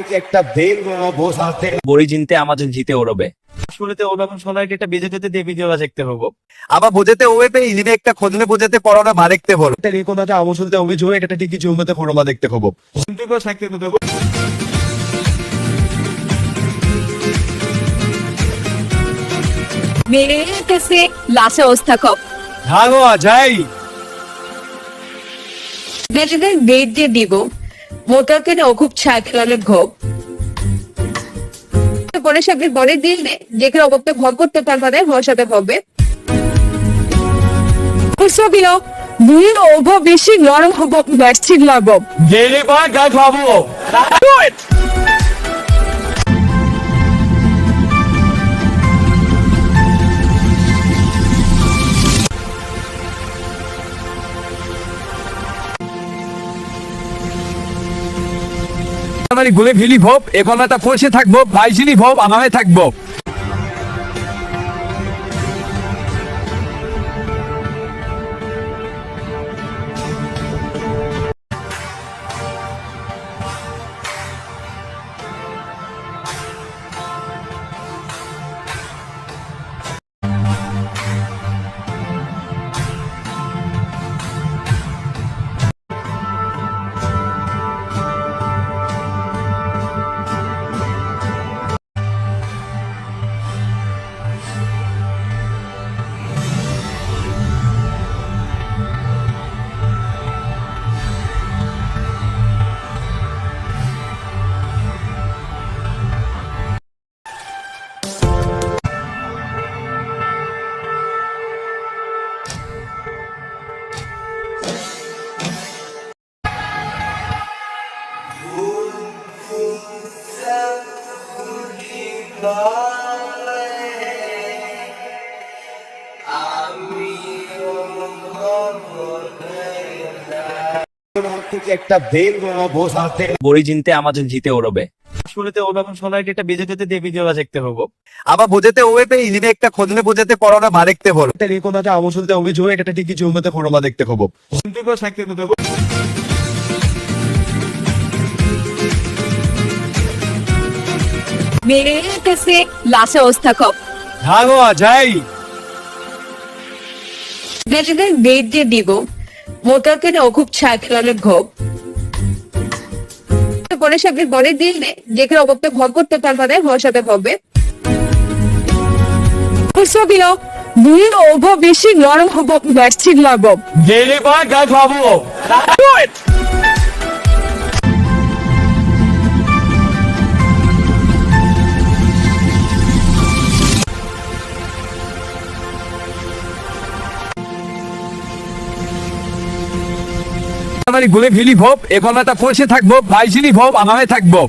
থেকে একটা বেল বোঝাতে বড়ি জিনতে আমাজন জিতে ওরবে শুনেতে ওরকম সোনার একটা বেজেতে দিয়ে ভিডিওটা দেখতে হবো আবার বোঝাতে ওয়েবে ইলিনে একটা খোঁজনে বোঝাতে পড়ানো মা দেখতে বলো এটা রেকোনাটা অবশ্যই অভিযোগ এটা ঠিকই জমতে ফোরমা দেখতে হবো কিন্তু কেউ থাকতে দেবো মেয়ের কাছে লাশা অবস্থা কম ভাগো যাই যেটাদের বেড দিয়ে দিব মোটাকে না খুব ছায়া খেলালে ঘোপ পরে সাথে বলে দিলে যেখানে অবস্থা ভর করতে পারবে হওয়ার সাথে হবে সবিও দুই ওভো বেশি নরম হব ভ্যাকসিন লাগব গেলে বা গা খাবো আমার গুলে ফেলি ভোপ এখন একটা ফসে থাকবো ভাইজিনি ভোপ আমাকে থাকবো থেকে একটা বেল বোঝাতে বড়ি জিনতে আমাজন জিতে ওরবে শুনেতে ওরকম সোনার একটা বেজেতে দিয়ে ভিডিওটা দেখতে হবো আবার বোঝাতে ওয়েবে ইলিনে একটা খোঁজনে বোঝাতে পড়ানো মা দেখতে বলো এটা রেকোনাটা অবশ্যই অভিযোগ এটা ঠিকই জমতে ফোরমা দেখতে হবো কিন্তু কেউ থাকতে দেবো মেয়ের কাছে লাশা অবস্থা কম ভাগো যাই যেটাদের বেড দিয়ে দিব মোটাকে না খুব ছায়া খেলালে ঘোপ পরে সাথে বলে দিলে যেখানে অবস্থা ভর করতে পারবে হওয়ার সাথে হবে সবিও দুই ওভো বেশি নরম হব ভ্যাকসিন লাগব গেলে বা গা খাবো আমার গুলে ফেলি ভোপ এখন একটা ফসে থাকবো ভাইজিনি ভোপ আমাকে থাকবো